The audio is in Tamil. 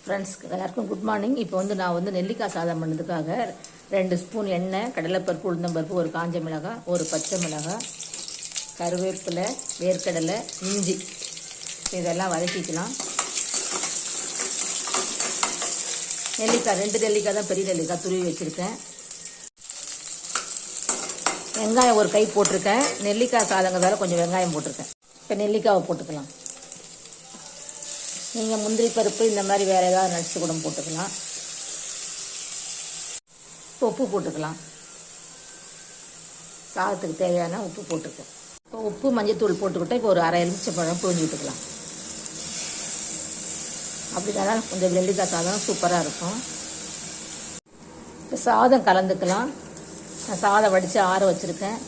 ஃப்ரெண்ட்ஸ் எல்லாருக்கும் குட் மார்னிங். இப்போ நான் நெல்லிக்காய் சாதம் பண்ணதுக்காக 2 ஸ்பூன் எண்ணெய், கடலைப்பருப்பு, உளுந்தம்பருப்பு, ஒரு காஞ்ச மிளகாய், ஒரு பச்சை மிளகாய், கருவேப்பிலை, வேர்க்கடலை, இஞ்சி இதெல்லாம் வதக்கிக்கலாம். நெல்லிக்காய் 2 நெல்லிக்காய் தான், பெரிய நெல்லிக்காய் துருவி வச்சுருக்கேன். வெங்காயம் ஒரு கை போட்டிருக்கேன். நெல்லிக்காய் சாதங்கிறதால கொஞ்சம் வெங்காயம் போட்டிருக்கேன். இப்போ நெல்லிக்காவை போட்டுக்கலாம். நீங்கள் முந்திரி பருப்பு இந்த மாதிரி வேறு ஏதாவது நட்ஸ் கூட போட்டுக்கலாம். இப்போ உப்பு போட்டுக்கலாம். சாதத்துக்கு தேவையான உப்பு போட்டுருக்கேன். இப்போ உப்பு மஞ்சத்தூள் போட்டுக்கிட்டேன். இப்போ ஒரு அரை எலுமிச்சம்பழம் புழிஞ்சு விட்டுக்கலாம். அப்படின்னா கொஞ்சம் நெல்லிக்காய் சாதம் சூப்பராக இருக்கும். இப்போ சாதம் கலந்துக்கலாம். நான் சாதம் வடித்து ஆற வச்சுருக்கேன்.